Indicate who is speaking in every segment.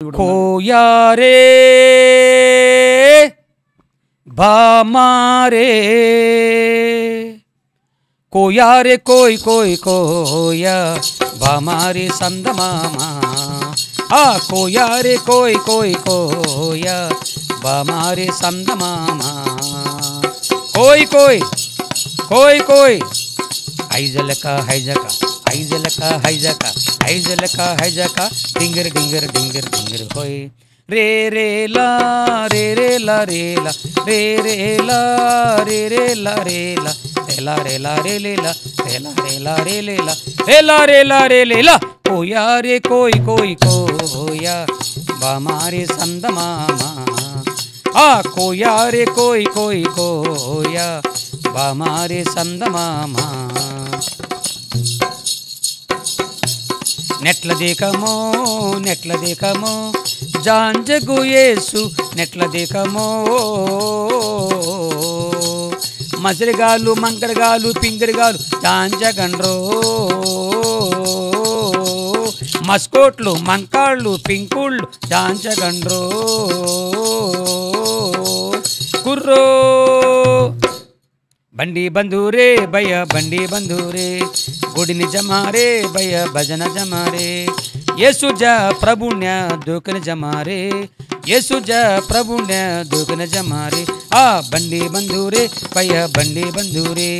Speaker 1: खोया रे भामारे कोया रे कोई कोई कोया भामारे संदमामा कोया रे कोई कोई कोया भामारे संदमामा कोई कोई कोई कोई ఐజలక హైజక ఐజలక హైజక ఐజలక హైజక డింగర్ డింగర్ డింగర్ డింగర్ హోయ్ రే రే లా రే రే లా రే లా రే రే లా రే రే లా రే లా రే లా రే లా రే లే లా రే లా రే లా రే లే లా రే లా రే లా రే లే లా కోయా రే కోయి కోయి కోయా బామారే సందమామా కోయా రే కోయి కోయి కోయా బామారే సందమామా నెట్ల దేకమో జాంజగు యేసు నెట్ల దేకమో మసిరిగాలు మంకరగాలు పింగరిగాలు జాంజగండ్రో మస్కోట్లు మంకాళ్ళు పింకుళ్ళు జాంజగండ్రో కుర్రో బండి బంధూరే భయ బండి బంధూరే గుడిని జమారే భయ భజన జమారే యేసుజ ప్రభుణ్య దూకన జమారే యేసుజ ప్రభుణ్య దూకన జమారే బండి బంధూరే భయ బండి బంధూరే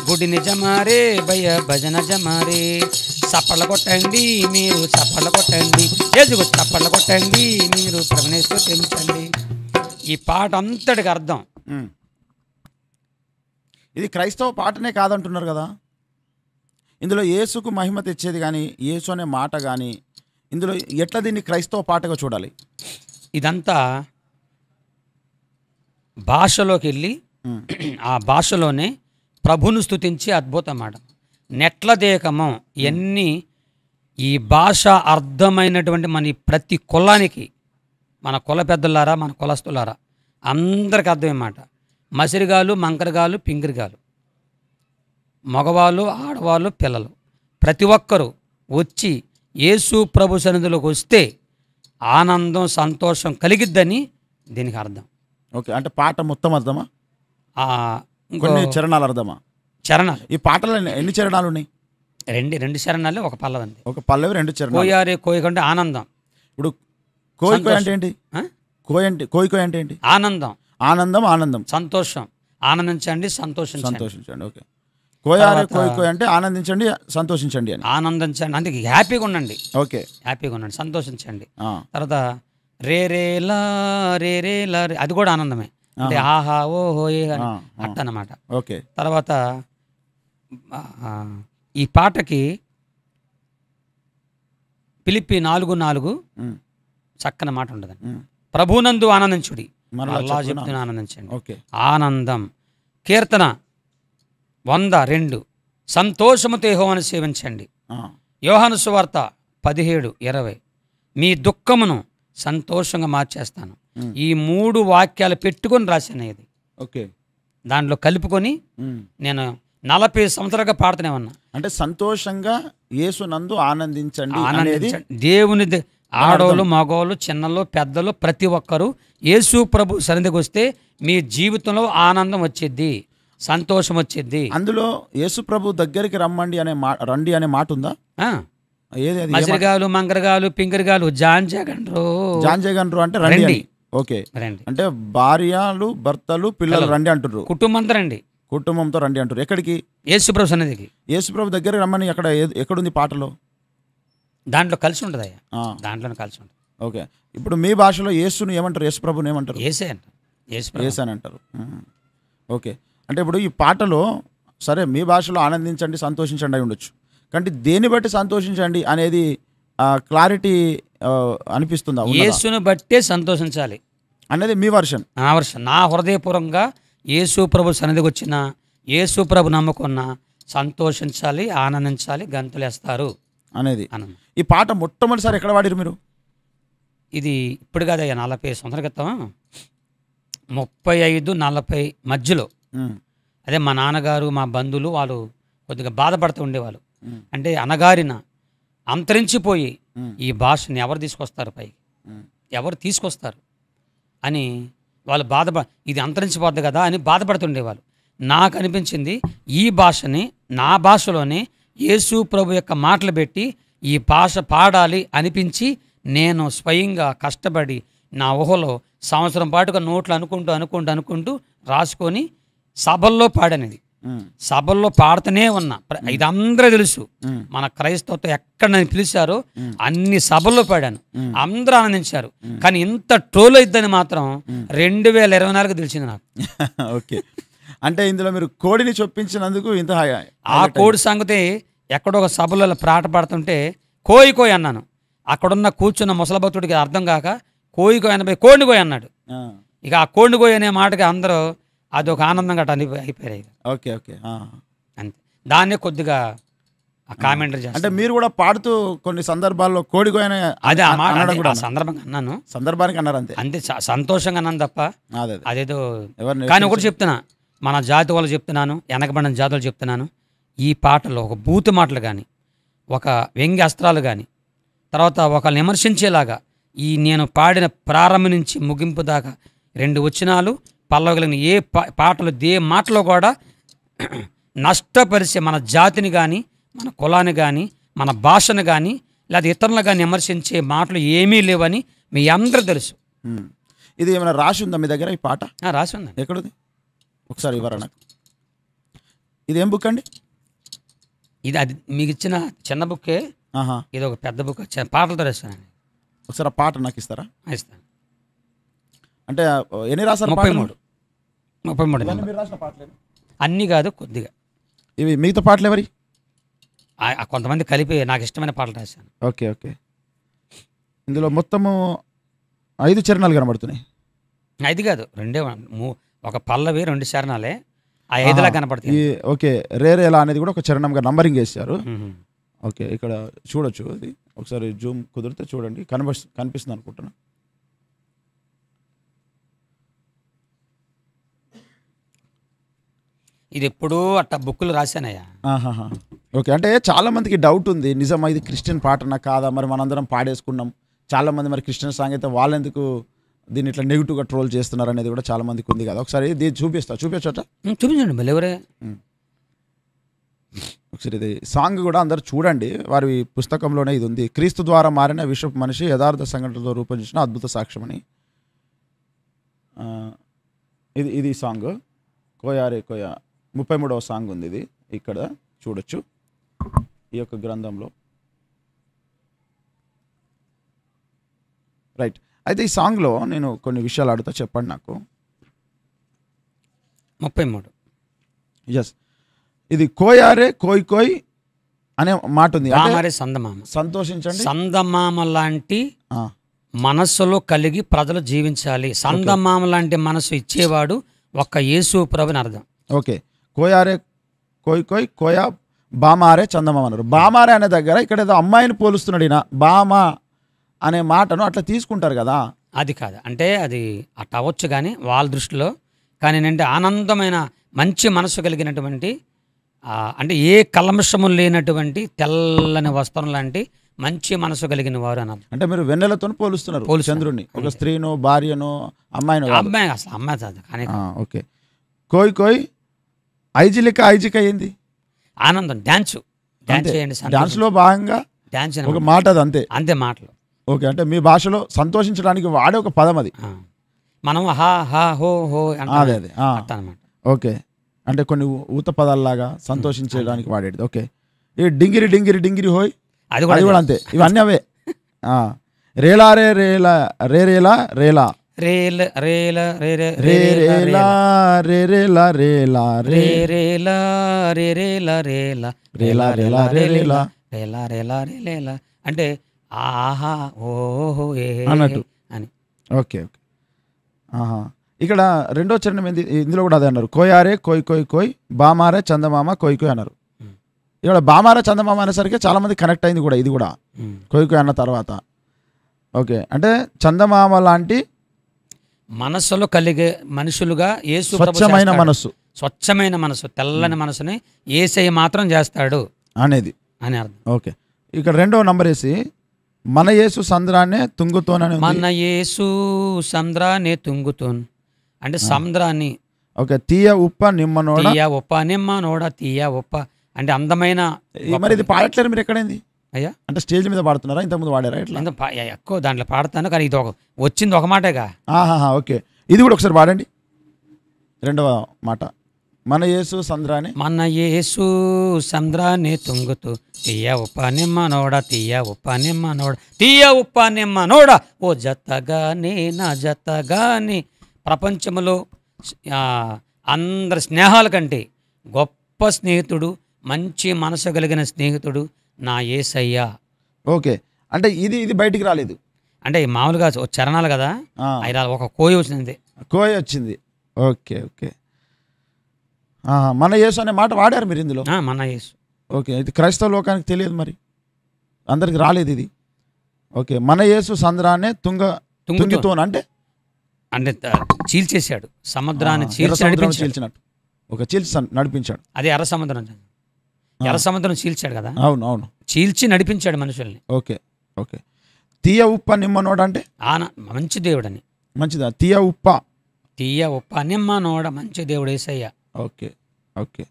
Speaker 1: గుడిని జమారే భయ భజన జమారే చప్పళ్ళ కొట్టండి మీరు చప్పళ్ళ కొట్టండి యేసుకు చప్పళ్ళ కొట్టండి మీరు ప్రభుని స్తుతించండి. ఈ పాట అంతటికి అర్థం
Speaker 2: ఇది క్రైస్తవ పాటనే కాదంటున్నారు కదా. ఇందులో యేసుకు మహిమ తెచ్చేది కానీ యేసు అనే మాట కానీ ఇందులో ఎట్లా దీన్ని క్రైస్తవ పాటగా చూడాలి?
Speaker 1: ఇదంతా భాషలోకి వెళ్ళి ఆ భాషలోనే ప్రభును స్తుతించి అద్భుతం మాట. నెట్ల దేకమం ఇవన్నీ ఈ భాష అర్థమైనటువంటి మన ప్రతి కులానికి, మన కుల పెద్దలారా మన కులస్తులారా అందరికి అర్థమే మాట. మసిరిగాలు మంకరగాలు పింగిరిగాలు మగవాళ్ళు ఆడవాళ్ళు పిల్లలు ప్రతి ఒక్కరూ వచ్చి యేసు ప్రభు సన్నిధిలోకి వస్తే ఆనందం సంతోషం కలిగిద్దని దీనికి అర్థం.
Speaker 2: ఓకే, అంటే పాట మొత్తం అర్థమా? కొన్ని చరణాలు అర్థమా?
Speaker 1: చరణాలు.
Speaker 2: ఈ పాటలో ఎన్ని చరణాలు ఉన్నాయి?
Speaker 1: రెండు చరణాలు, ఒక పల్లవి అంతే.
Speaker 2: ఒక పల్లవి, రెండు చరణాలు.
Speaker 1: కోయారే కోయి కంటే ఆనందం.
Speaker 2: ఇప్పుడు కోయి కోయి అంటే ఏంటి? కోయి కోయి అంటే ఏంటి?
Speaker 1: ఆనందం.
Speaker 2: ఆనందం ఆనందం
Speaker 1: సంతోషం. ఆనందించండి సంతోషించండి.
Speaker 2: ఓకే, కోయారే కోయి కోయి అంటే ఆనందించండి సంతోషించండి అని.
Speaker 1: ఆనందించండి అంటే హ్యాపీగా ఉండండి.
Speaker 2: ఓకే,
Speaker 1: హ్యాపీగా ఉండండి, సంతోషించండి. తర్వాత రే రే లా రే రే లా రే, అది కూడా ఆనందమే. అంటే ఆహా ఓహో ఏ అట్టనమాట.
Speaker 2: ఓకే,
Speaker 1: తర్వాత ఈ పాటకి ఫిలిప్పీ 4:4 చక్కని మాట ఉండదండి. ప్రభునందు ఆనందించుడి, అల్లా చెప్తున్నా ఆనందించండి.
Speaker 2: ఓకే, ఆనందం.
Speaker 1: కీర్తన 102 సంతోషముతో యెహోవాను సేవించండి. యోహాను సువార్త 17:20 మీ దుఃఖమును సంతోషంగా మార్చేస్తాను. ఈ 3 వాక్యాలు పెట్టుకొని రాశాను. ఇది
Speaker 2: ఓకే,
Speaker 1: దాంట్లో కలుపుకొని నేను 40 సంవత్సరాలుగా పాడుతూనే ఉన్నా.
Speaker 2: అంటే సంతోషంగా యేసునందు ఆనందించండి.
Speaker 1: దేవుని ఆడోళ్ళు మగోళ్ళు చిన్నలు పెద్దలు ప్రతి ఒక్కరూ యేసు ప్రభు సన్నిధికి వస్తే మీ జీవితంలో ఆనందం వచ్చిద్ది, సంతోషం వచ్చిద్ది.
Speaker 2: అందులో యేసు ప్రభు దగ్గరికి రండి అనే మాట ఉందా?
Speaker 1: మసిరిగాలు మంగరగాలు పింగరిగాలు
Speaker 2: జాంజగండ్రు అంటే రండి. ఓకే, అంటే భార్యలు భర్తలు పిల్లలు రండి అంటారు.
Speaker 1: కుటుంబంతో రండి,
Speaker 2: కుటుంబంతో రండి అంటారు. ఎక్కడికి?
Speaker 1: యేసు ప్రభు సన్నిధికి.
Speaker 2: యేసు ప్రభు దగ్గర రమ్మని ఎక్కడుంది పాటలో?
Speaker 1: దాంట్లో కలిసి ఉంటుంది అయ్యా, దాంట్లోనే కలిసి ఉంటుంది.
Speaker 2: ఓకే, ఇప్పుడు మీ భాషలో యేసును ఏమంటారు? యేసు ప్రభుని ఏమంటారు?
Speaker 1: యేసే
Speaker 2: అని అంటారు. ఓకే, అంటే ఇప్పుడు ఈ పాటలో సరే మీ భాషలో ఆనందించండి సంతోషించండి అయి ఉండొచ్చు, కానీ దేన్ని బట్టి సంతోషించండి అనేది క్లారిటీ అనిపిస్తుందా?
Speaker 1: యేసును బట్టే సంతోషించాలి
Speaker 2: అనేది మీ వర్షన్.
Speaker 1: నా వర్షన్. నా హృదయపూర్వకంగా యేసు ప్రభు సన్నిధికి వచ్చిన యేసు ప్రభు నమ్ముకున్న సంతోషించాలి, ఆనందించాలి, గంతులేస్తారు
Speaker 2: అనేది. ఈ పాట మొట్టమొదటిసారి ఎక్కడ వాడిరు మీరు?
Speaker 1: ఇది ఇప్పుడు కాదయ్యా, 40 సంవత్సరాల క్రితం, 35-40 మధ్యలో. అదే మా నాన్నగారు మా బంధువులు వాళ్ళు కొద్దిగా బాధపడుతూ ఉండేవాళ్ళు. అంటే అనగారిన అంతరించిపోయి ఈ భాషని ఎవరు తీసుకొస్తారు పైకి? ఎవరు తీసుకొస్తారు అని వాళ్ళు ఇది అంతరించిపోద్ది కదా అని బాధపడుతుండేవాళ్ళు. నాకు అనిపించింది ఈ భాషని నా భాషలోనే యేసు ప్రభు యొక్క మాటలు పెట్టి ఈ భాష పాడాలి అనిపించి నేను స్వయంగా కష్టపడి నా ఊహలో సంవత్సరం పాటుగా నోట్లు అనుకుంటూ రాసుకొని సభల్లో పాడాను. ఇది సభల్లో పాడుతూనే ఉన్నా. ఇది అందరూ తెలుసు. మన క్రైస్తవతో ఎక్కడ నన్ను పిలిచారో అన్ని సభల్లో పాడాను, అందరూ ఆనందించారు. కానీ ఇంత ట్రోల్ అయిద్దని మాత్రం 2024 తెలిసింది నాకు.
Speaker 2: ఓకే, అంటే ఇందులో మీరు కోడిని చొప్పించినందుకు ఇంత
Speaker 1: ఆ కోడి సంగతి ఎక్కడో ఒక సభలో పాట పాడుతుంటే కోయి కోయి అన్నాను. అక్కడున్న కూర్చున్న ముసలభక్తుడికి అర్థం కాక కోయి కోయి అనబోయి కోడిని కోయి అన్నాడు. ఇక ఆ కోడిని కోయి అనే మాటకి అందరూ అదొక ఆనందంగా అయిపోయాయి.
Speaker 2: ఓకే ఓకే,
Speaker 1: అంతే. దాన్నే కొద్దిగా కామెంటరీ చేస్తాను.
Speaker 2: అంటే మీరు కూడా పాడుతూ కొన్ని సందర్భాల్లో కోడి కోయి
Speaker 1: అదే ఆ మాట సందర్భంగా అన్నాను,
Speaker 2: సందర్భానికి అన్నారు అంతే.
Speaker 1: అంతే, సంతోషంగా అన్నాను తప్ప అదేదో.
Speaker 2: ఎవరిని
Speaker 1: కానీ ఒకటి చెప్తున్నా, మన జాతి వాళ్ళు చెప్తున్నాను, వెనకబడిన జాతులు చెప్తున్నాను, ఈ పాటలో ఒక బూతు మాటలు కానీ, ఒక వ్యంగ్య అస్త్రాలు కానీ, తర్వాత ఒకళ్ళని విమర్శించేలాగా ఈ నేను పాడిన ప్రారంభం నుంచి ముగింపు దాకా 2 వచనాలు పల్లవగలిగిన ఏ పాటలు మాటలో కూడా నష్టపరిచే మన జాతిని కానీ, మన కులాన్ని కానీ, మన భాషను కానీ, లేదా ఇతరులను కానీ విమర్శించే మాటలు ఏమీ లేవని మీ అందరూ తెలుసు.
Speaker 2: ఇది ఏమైనా రాసి ఉందా మీ దగ్గర ఈ పాట?
Speaker 1: రాసి ఉందా?
Speaker 2: ఎక్కడుంది ఒకసారి ఇవ్వరా నాకు. ఇది ఏం బుక్ అండి?
Speaker 1: ఇది అది మీకు ఇచ్చిన చిన్న బుక్కే. ఇది ఒక పెద్ద బుక్ పాటలతో రాస్తానండి.
Speaker 2: ఒకసారి ఆ పాట నాకు ఇస్తారా?
Speaker 1: ఇస్తాను.
Speaker 2: అంటే ఎన్ని రాశారు?
Speaker 1: 33
Speaker 2: రాసిన పాటలు
Speaker 1: అన్నీ కాదు, కొద్దిగా.
Speaker 2: ఇవి మిగతా పాటలు ఎవరి?
Speaker 1: కొంతమంది కలిపి నాకు ఇష్టమైన పాటలు రాశాను.
Speaker 2: ఓకే ఓకే, ఇందులో మొత్తము 5 చరణాలు కనబడుతున్నాయి.
Speaker 1: 5 కాదు, 2, ఒక పల్లవి 2 చరణాలే, ఆ 5లా కనపడుతుంది.
Speaker 2: ఓకే, రేరేలా అనేది కూడా ఒక చరణంగా నంబరింగ్ వేశారు. ఓకే, ఇక్కడ చూడొచ్చు. అది ఒకసారి జూమ్ కుదిరితే చూడండి, కనిపిస్తుంది అనుకుంటున్నా.
Speaker 1: ఇది ఎప్పుడూ అట్ట బుక్కులు రాశానయ్యా.
Speaker 2: ఓకే, అంటే చాలా మందికి డౌట్ ఉంది, నిజమా ఇది క్రిస్టియన్ పాటనా కాదా, మరి మనందరం పాడేసుకున్నాం, చాలా మంది మరి క్రిస్టియన్ సాంగ్ అయితే వాళ్ళెందుకు దీన్ని ఇట్లా నెగిటివ్గా ట్రోల్ చేస్తున్నారు అనేది కూడా చాలా మందికి ఉంది కదా. ఒకసారి దీన్ని చూపించట.
Speaker 1: చూపించండి మళ్ళీ ఎవరే.
Speaker 2: ఒకసారి ఇది సాంగ్ కూడా అందరు చూడండి, వారి పుస్తకంలోనే ఇది ఉంది. క్రీస్తు ద్వారా మారిన విశ్వపు మనిషి యథార్థ సంఘటనతో రూపొందించిన అద్భుత సాక్ష్యమని. ఇది సాంగ్ కోయారే కోయా 33వ సాంగ్ ఉంది. ఇది ఇక్కడ చూడొచ్చు ఈ యొక్క గ్రంథంలో. రైట్, అయితే ఈ సాంగ్లో నేను కొన్ని విషయాలు అడుగుతా, చెప్పండి నాకు.
Speaker 1: 33.
Speaker 2: ఎస్, ఇది కోయారే కోయ్ కోయ్ అనే మాట ఉంది.
Speaker 1: సందమామ,
Speaker 2: సంతోషించండి.
Speaker 1: సందమామ లాంటి మనస్సులో కలిగి ప్రజలు జీవించాలి. సందమామ లాంటి మనసు ఇచ్చేవాడు ఒక్క యేసు ప్రభుని అర్థం.
Speaker 2: ఓకే, కోయారే కోయ్ కోయ్ కోయా బామారే చందమామ అన్నారు. బామారే అనే దగ్గర ఇక్కడ ఏదో అమ్మాయిని పోలుస్తున్నాడు ఈయన. బామా అనే మాటను అట్లా తీసుకుంటారు కదా.
Speaker 1: అది కాదు, అంటే అది అట్లా అవ్వచ్చు కానీ వాళ్ళ దృష్టిలో. కానీ ఏంటంటే ఆనందమైన మంచి మనసు కలిగినటువంటి, అంటే ఏ కల్మషము లేనటువంటి తెల్లని వస్త్రం లాంటి మంచి మనసు కలిగిన వారు అని.
Speaker 2: అంటే మీరు వెన్నెలతో పోలుస్తున్నారు చంద్రుడిని, ఒక స్త్రీను, భార్యను, అమ్మాయిను.
Speaker 1: అమ్మాయి అసలు అమ్మాయి కాదు కానీ.
Speaker 2: ఓకే, కోయ్ కోయ్ ఐజిలిక ఏంది?
Speaker 1: ఆనందం, డాన్స్ చేయండి.
Speaker 2: డాన్స్ లో భాగంగా
Speaker 1: డాన్స్
Speaker 2: ఒక మాట, అది
Speaker 1: అంతే మాటలు.
Speaker 2: ఓకే, అంటే మీ భాషలో సంతోషించడానికి వాడే ఒక పదం అది.
Speaker 1: మనం హా హా హో హో
Speaker 2: అదే అన్నమాట. ఓకే, అంటే కొన్ని ఊత పదాల్లాగా సంతోషించడానికి వాడేది. ఓకే, ఈ డింగిరి డింగిరి డింగిరి హోయ్ అది కూడా అంతే. ఇవన్నీ అవే. రేలా రే రేలా రే రేలా రేలా
Speaker 1: రేల రేల రే రే
Speaker 2: రేలా రే రేలా రేలా రే
Speaker 1: రేలా రే రేలా రేలా
Speaker 2: రేలా రేలా రే రేలా
Speaker 1: రేలా రేలా రే రేలా అంటే ఆహా ఓహో
Speaker 2: అన్నట్టు
Speaker 1: అని.
Speaker 2: ఓకే ఓకే, ఇక్కడ రెండో చరణం ఏంది? ఇందులో కూడా అదే అన్నారు, కోయారే కోయ్ కోయ్ కోయ్ బామారే చందమామ కోయ్ కోయ్ అన్నారు. ఇక్కడ బామారే చందమామ అనేసరికి చాలా మంది కనెక్ట్ అయింది కూడా. ఇది కూడా కోయ్ కోయ్ అన్న తర్వాత. ఓకే, అంటే చందమామ లాంటి
Speaker 1: మనస్సులో కలిగే మనుషులుగా యేసు
Speaker 2: స్వచ్ఛమైన మనస్సు,
Speaker 1: స్వచ్ఛమైన మనసు, తెల్లని మనసుని యేసయ్య మాత్రం చేస్తాడు
Speaker 2: అనేది
Speaker 1: అని అర్థం.
Speaker 2: ఓకే, ఇక్కడ రెండో నంబర్ వేసి మన యేసు సంద్రాన్నే తుంగుతోనని ఉంది.
Speaker 1: మన యేసు సంద్రాన్ని తుంగుతోన్ అంటే సముద్రాన్ని.
Speaker 2: ఓకే. తీయ ఉప్ప నిమ్మనోడ.
Speaker 1: తీయ ఉప్ప నిమ్మ నోడ తీయ ఉప్ప అంటే అందమైన.
Speaker 2: మరి ఇది పాడట్లేరు మీరు ఎక్కడైంది
Speaker 1: అయ్యా?
Speaker 2: అంటే స్టేజ్ మీద పాడుతున్నారా, ఇంతకుముందు పాడారా ఇట్లా?
Speaker 1: ఎక్కువ దాంట్లో పాడతాను కానీ ఇది వచ్చింది ఒక మాటేగా.
Speaker 2: ఓకే. ఇది కూడా ఒకసారి పాడండి, రెండవ మాట. మన యేసు సంద్రాన్ని.
Speaker 1: మన యేసు సంద్రాన్ని తుంగుతూ తీయ ఉప్ప నిమ్మ నోడ తీయ ఉప్ప నిమ్మ నోడ తీయ ఉప్ప నిమ్మ నోడ ఓ జతగానే నా జతగానే. ప్రపంచంలో అందరి స్నేహాల కంటే గొప్ప స్నేహితుడు, మంచి మనసు కలిగిన స్నేహితుడు నా యేసయ్య.
Speaker 2: ఓకే. అంటే ఇది బయటికి రాలేదు
Speaker 1: అంటే మామూలుగా చరణాలు కదా, ఒక కోయ వచ్చింది.
Speaker 2: కోయ వచ్చింది. Okay okay. మన యేసు అనే మాట వాడారు మీరు ఇందులో.
Speaker 1: మన యేసు.
Speaker 2: ఓకే. ఇది క్రైస్తవ లోకానికి తెలియదు, మరి అందరికి రాలేదు ఇది. ఓకే. మన యేసు సంద్రాన్నే తుంగితోన్ అంటే
Speaker 1: అంటే చీల్చేశాడు సముద్రాన్ని,
Speaker 2: చీల్చినట్టు. ఒక చీల్చి నడిపించాడు.
Speaker 1: అదే ఎర్ర సముద్రం. ఎర్ర సముద్రం చీల్చాడు కదా.
Speaker 2: అవును అవును.
Speaker 1: చీల్చి నడిపించాడు మనుషుల్ని.
Speaker 2: Okay okay. తీయ ఉప్ప నిమ్మనోడ అంటే
Speaker 1: మంచి దేవుడని.
Speaker 2: మంచిదా? తీయ ఉప్ప
Speaker 1: నిమ్మ నోడ మంచి దేవుడు యేసయ్య.
Speaker 2: Okay okay.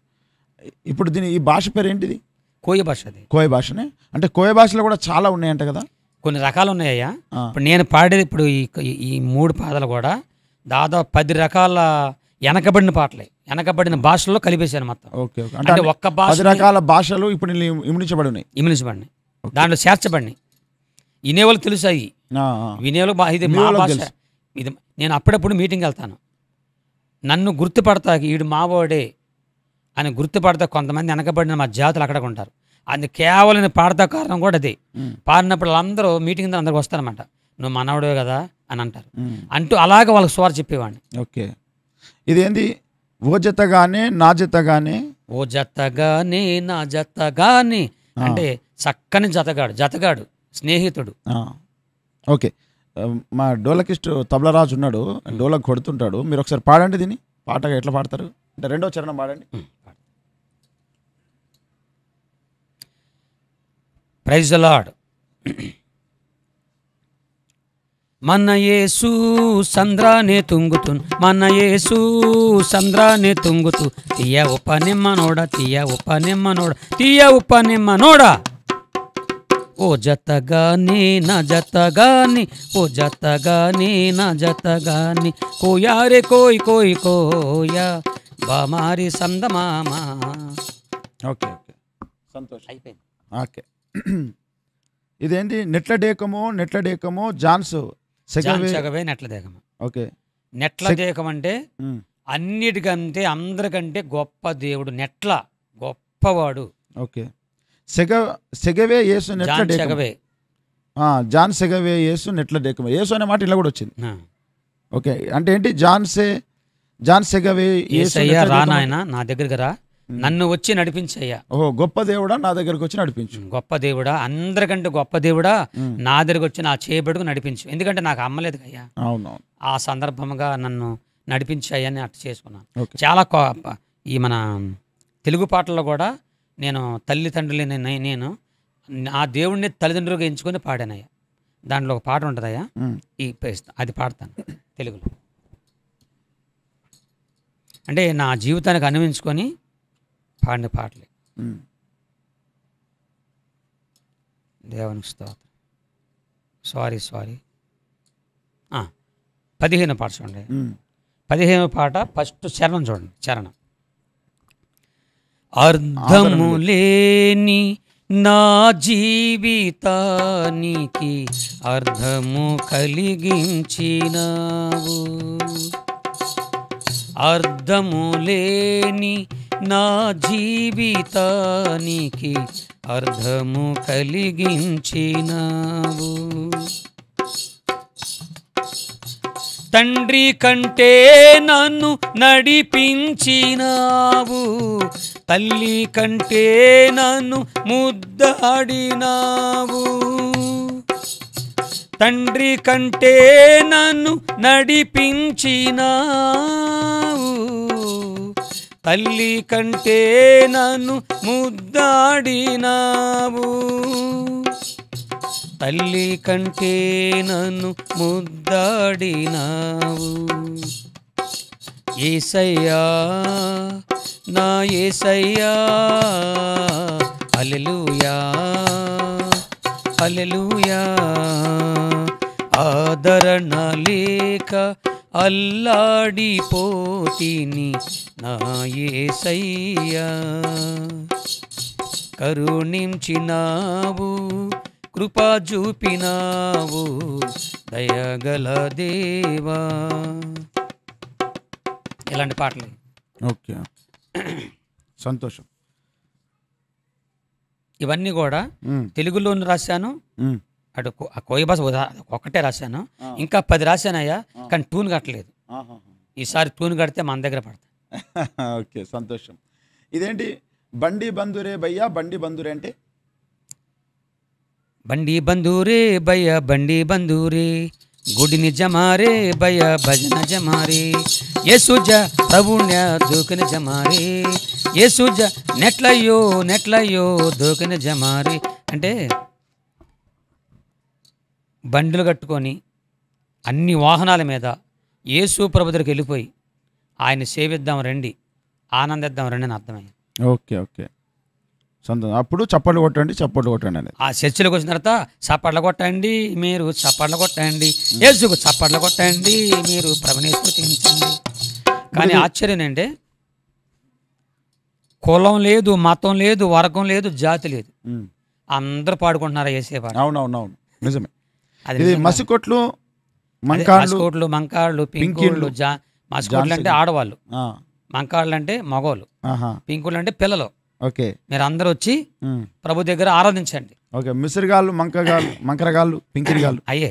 Speaker 2: ఇప్పుడు ఈ భాష పేరు ఏంటిది?
Speaker 1: కోయ భాష. అది
Speaker 2: కోయ భాషనే. అంటే కోయ భాషలో కూడా చాలా ఉన్నాయంట కదా?
Speaker 1: కొన్ని రకాలు ఉన్నాయ్యా. ఇప్పుడు నేను పాడేది ఇప్పుడు ఈ 3 పాటలు కూడా దాదాపు 10 రకాల వెనకబడిన పాటలే, వెనకబడిన భాషల్లో కలిపేశాను మొత్తం.
Speaker 2: Okay okay. అంటే ఒక్క భాష 10 రకాల భాషలు ఇప్పుడు ఇమిడించబడినాయి,
Speaker 1: దాంట్లో చేర్చబడినాయి. వినేవాళ్ళు తెలుసు అవి, వినేవాళ్ళు ఇది మా భాష. ఇది నేను అప్పుడప్పుడు మీటింగ్ వెళ్తాను, నన్ను గుర్తుపడతా ఈడు మావోడే అని గుర్తుపడతా. కొంతమంది వెనకబడిన మా జాతులు అక్కడ ఉంటారు, అది కేవలం పాడతా కారణం కూడా అదే. పాడినప్పుడు వాళ్ళందరూ మీటింగ్ అందరికి వస్తారన్నమాట, నువ్వు మనవడే కదా అని అంటారు. అంటూ అలాగే వాళ్ళకి స్వార్ చెప్పేవాడిని.
Speaker 2: ఓకే. ఇదేంది? ఓ జతగానే నా జతగానే.
Speaker 1: ఓ జతగానే నా జతగానే అంటే చక్కని జతగాడు స్నేహితుడు.
Speaker 2: ఓకే. మా డోలకిస్ట్ తబలరాజు ఉన్నాడు, డోలకు కొడుతుంటాడు. మీరు ఒకసారి పాడండి దీన్ని, పాటగా ఎట్లా పాడతారు అంటే రెండో చరణం పాడండి.
Speaker 1: Praise the lord. మన యేసు సంద్రాన్ని తుంగుతూ మన యేసు సంద్రాన్ని తుంగుతూ తీయ ఉప్ప నిమ్మ నోడ తీయ ఉప్ప నిమ్మ నోడ తీయ ఉప్ప నిమ్మ నోడ ఓ జతగాని నా జతగాని ఓ జతగాని నా జతగాని కోయారే కోయ్ కోయ్ కోయా బామారి సందమామ.
Speaker 2: Okay okay. సంతోషం.
Speaker 1: అయిపోయింది.
Speaker 2: ఓకే. ఇదేంటి? నెట్లడేకమో జాన్స్
Speaker 1: సెగవే నెట్లదేకము.
Speaker 2: ఓకే.
Speaker 1: నెట్లదేకం అంటే అన్నిటికంటే అందరికంటే గొప్ప దేవుడు, నెట్ల గొప్పవాడు.
Speaker 2: ఓకే. సెగవే యేసు నెట్లడేకమే. జాన్ సెగవే యేసు నెట్లడేకమే. యేసు అనే మాట ఇలా కూడా వచ్చింది. ఓకే. అంటే ఏంటి? జాన్ సెగవే
Speaker 1: యేసయ్య రా నాయనా నా దగ్గరికి రా, నన్ను వచ్చి నడిపించయ్యా.
Speaker 2: ఓహో, గొప్ప దేవుడా నా దగ్గరకు వచ్చి నడిపించు.
Speaker 1: గొప్ప దేవుడా, అందరికంటే గొప్ప దేవుడా నా దగ్గరకు వచ్చి నా చేయబడుకు నడిపించు. ఎందుకంటే నాకు అమ్మలేదు అయ్యా.
Speaker 2: అవునవును.
Speaker 1: ఆ సందర్భంగా నన్ను నడిపించాయని అట్లా చేసుకున్నాను. చాలా ఈ మన తెలుగు పాటల్లో కూడా నేను తల్లిదండ్రులు నేను ఆ దేవుడిని తల్లిదండ్రులుగా ఎంచుకొని పాడానయ్యా. దాంట్లో ఒక పాట ఉంటుందయ్యా, అది పాడతాను తెలుగులో. అంటే నా జీవితానికి అన్వయించుకొని పాడిన పాటలే. దేవునికి స్తోత్రం. సారీ 15వ పాట చూడండి. 15వ పాట ఫస్ట్ చరణం చూడండి. చరణం. అర్థము లేని నా జీవితానికి అర్థము కలిగించినావు, అర్థము లేని నా జీవితానికి అర్థము కలిగించినావు. తండ్రి కంటే నన్ను నడిపించినావు, తల్లి కంటే నన్ను ముద్దాడినావు. తండ్రి కంటే నన్ను నడిపించినావు, తల్లి కంటే నన్ను ముద్దాడినావు. తల్లి కంటే నన్ను ముద్దాడినావు. యేసయ్యా నా యేసయ్యా, హల్లెలూయా హల్లెలూయా. ఆదరణ లేక అల్లాడిపోతిని నా యేసయ్యా, కరుణించినావు కృపా చూపినావు దయగల దేవా. ఇలాంటి పాటలు.
Speaker 2: ఓకే, సంతోషం.
Speaker 1: ఇవన్నీ కూడా తెలుగులోను రాశాను, అటు కోయ భాష ఒక్కటే రాశాను, ఇంకా 10 రాశానయ్యా, కానీ ట్యూన్ కట్టలేదు. ఈసారి ట్యూన్ కడితే మన దగ్గర పడతాయి.
Speaker 2: ఓకే, సంతోషం. ఇదేంటి బండి బంధురే భయ్యా? బండి బంధురే అంటే
Speaker 1: బండి బంధూరే భయ బండి బంధూరే, గుడిని జమారే భయ భజన జమారే, యేసుజ ప్రభుణ్య దూకిన జమారే, యేసుజ నెట్లయ్యో నెట్లయ్యో దూకిన జమారే. అంటే బండ్లు కట్టుకొని అన్ని వాహనాల మీద యేసు ప్రభు దగ్గరికి వెళ్ళిపోయి ఆయన సేవిద్దాం రండి, ఆనందిద్దాం రండి అని అర్థమయ్యింది.
Speaker 2: ఓకే ఓకే, సంతోషం. అప్పుడు చప్పట్లు కొట్టండి చప్పట్లు కొట్టండి అనేది.
Speaker 1: ఆ చర్చిలోకి వచ్చిన తర్వాత చప్పట్లు కొట్టండి మీరు, చప్పట్లు కొట్టండి యేసుకు, చప్పట్లు కొట్టండి మీరు, ప్రభుని స్తుతించండి. కానీ ఆశ్చర్యం అంటే కులం లేదు, మతం లేదు, వర్గం లేదు, జాతి లేదు, అందరూ పాడుకుంటున్నారు యేసే పాట.
Speaker 2: అవునవునవును, నిజమే.
Speaker 1: అది
Speaker 2: ఇది మసికొట్లు, మంకాళ్ళు,
Speaker 1: మంకాళ్ళు, పింకుళ్ళు. మసికొట్లు అంటే ఆడవాళ్ళు, మంకాళ్ళు అంటే మగవాళ్ళు, పింకుళ్ళు అంటే పిల్లలు.
Speaker 2: ఓకే,
Speaker 1: మీరు అందరూ వచ్చి ప్రభు దగ్గర ఆరాధించండి.
Speaker 2: ఓకే, మిసిరిగాళ్ళు, మంకరగాళ్ళు, పింకిరిగాళ్ళు
Speaker 1: అయ్యే.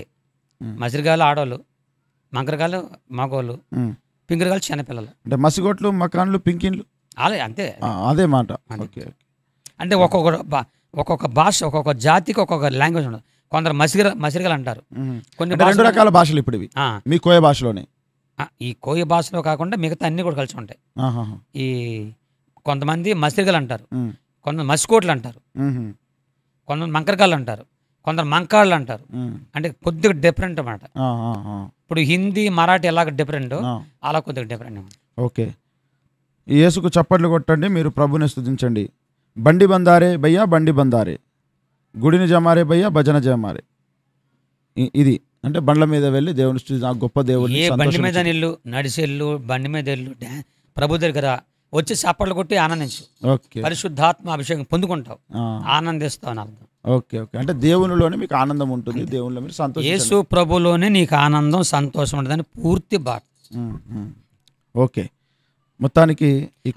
Speaker 1: మసిరిగాళ్ళు ఆడవాళ్ళు, మంకరగాళ్ళు మగవాళ్ళు, పింకిరిగాళ్ళు చిన్నపిల్లలు.
Speaker 2: అంటే మసిగొట్లు, మకాన్లు, పింకిన్లు
Speaker 1: అదే అంతే,
Speaker 2: అదే మాట. ఓకే,
Speaker 1: అంటే ఒక్కొక్క భాష, ఒక్కొక్క జాతికి ఒక్కొక్క లాంగ్వేజ్ ఉండదు. కొందరు మసిరిగలు అంటారు. కొన్ని
Speaker 2: 2 రకాల భాషలు ఇప్పుడు ఇవి మీ కోయ భాషలోనే.
Speaker 1: ఈ కోయ భాషలో కాకుండా మిగతా అన్ని కూడా కలిసి ఉంటాయి. ఈ కొంతమంది మసిరిగలు అంటారు, కొంతమంది మసికోట్లు అంటారు, కొంతమంది మంకరకాళ్ళు అంటారు, కొందరు మంకాళ్ళు అంటారు. అంటే కొద్దిగా డిఫరెంట్ అన్నమాట. ఇప్పుడు హిందీ మరాఠీ ఎలాగ డిఫరెంట్, అలా కొద్దిగా డిఫరెంట్.
Speaker 2: ఓకే, యేసుకు చప్పట్లు కొట్టండి మీరు, ప్రభుని స్తుతించండి. బండి బందారే భయ్యా బండి బందారే, గుడిని జమారే భయ్యా భజన జమారే. ఇది అంటే బండ్ల మీద వెళ్ళి దేవుని స్తుతి, గొప్ప దేవుడు.
Speaker 1: ఏ బండి మీద నిల్లు, నడిచెళ్ళు, బండి మీద వెళ్ళు, ప్రభు దగ్గర వచ్చి చప్పట్లు కొట్టి ఆనందించు.
Speaker 2: ఓకే,
Speaker 1: పరిశుద్ధాత్మ అభిషేకం పొందుకుంటావు, ఆనందిస్తావు అని అర్థం.
Speaker 2: ఓకే ఓకే, అంటే దేవునిలోనే మీకు ఆనందం ఉంటుంది, దేవునిలో మీరు సంతోషం.
Speaker 1: యేసు ప్రభులోనే నీకు ఆనందం సంతోషం ఉంటుందని పూర్తి బాట.
Speaker 2: ఓకే, మొత్తానికి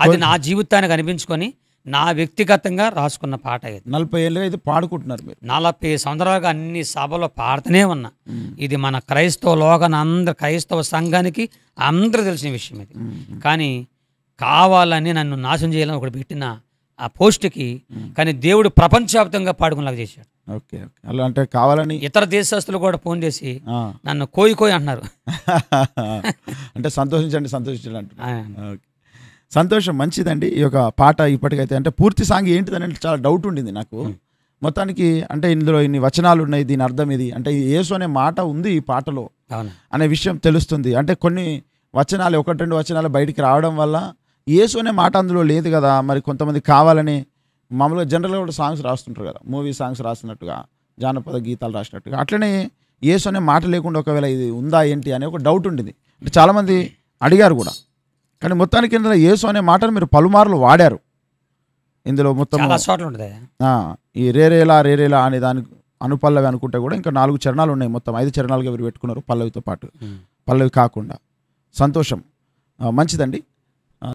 Speaker 1: అది నా జీవితానికి అనిపించుకొని నా వ్యక్తిగతంగా రాసుకున్న పాట.
Speaker 2: 40 ఏళ్ళుగా ఇది పాడుకుంటున్నారు మీరు.
Speaker 1: 40 సంవత్సరాలుగా అన్ని సభలో పాడుతూనే ఉన్నా. ఇది మన క్రైస్తవ లోకన అందరు, క్రైస్తవ సంఘానికి అందరూ తెలిసిన విషయం ఇది. కానీ కావాలని నన్ను నాశనం చేయాలని ఒకటి పెట్టిన ఆ పోస్ట్కి, కానీ దేవుడు ప్రపంచవ్యాప్తంగా పాడుకునేలాగా చేశాడు.
Speaker 2: ఓకే ఓకే, అలా అంటే కావాలని
Speaker 1: ఇతర దేశస్తులు కూడా ఫోన్ చేసి నన్ను కోయి అంటున్నారు.
Speaker 2: అంటే సంతోషించండి సంతోషించండి అంటున్నారు. సంతోషం, మంచిదండి. ఈ యొక్క పాట ఇప్పటికైతే అంటే పూర్తి సాంగ్ ఏంటిదని చాలా డౌట్ ఉండింది నాకు. మొత్తానికి అంటే ఇందులో ఇన్ని వచనాలు ఉన్నాయి, దీని అర్థం ఇది అంటే యేసు అనే మాట ఉంది ఈ పాటలో అనే విషయం తెలుస్తుంది. అంటే కొన్ని వచనాలు, 1-2 వచనాలు బయటికి రావడం వల్ల యేసు అనే మాట అందులో లేదు కదా. మరి కొంతమంది కావాలని మామూలుగా జనరల్గా కూడా సాంగ్స్ రాస్తుంటారు కదా, మూవీ సాంగ్స్ రాసినట్టుగా, జానపద గీతాలు రాసినట్టుగా. అట్లనే యేసు అనే మాట లేకుండా ఒకవేళ ఇది ఉందా ఏంటి అనే ఒక డౌట్ ఉండింది. అంటే చాలామంది అడిగారు కూడా. కానీ మొత్తానికి ఇందులో యేసు అనే మాటను మీరు పలుమార్లు వాడారు. ఇందులో మొత్తం ఈ రేరేలా రేరేలా అనే దానికి అనుపల్లవి అనుకుంటే కూడా ఇంకా 4 చరణాలు ఉన్నాయి. మొత్తం 5 చరణాలుగా మీరు పెట్టుకున్నారు పల్లవితో పాటు, పల్లవి కాకుండా. సంతోషం, మంచిదండి.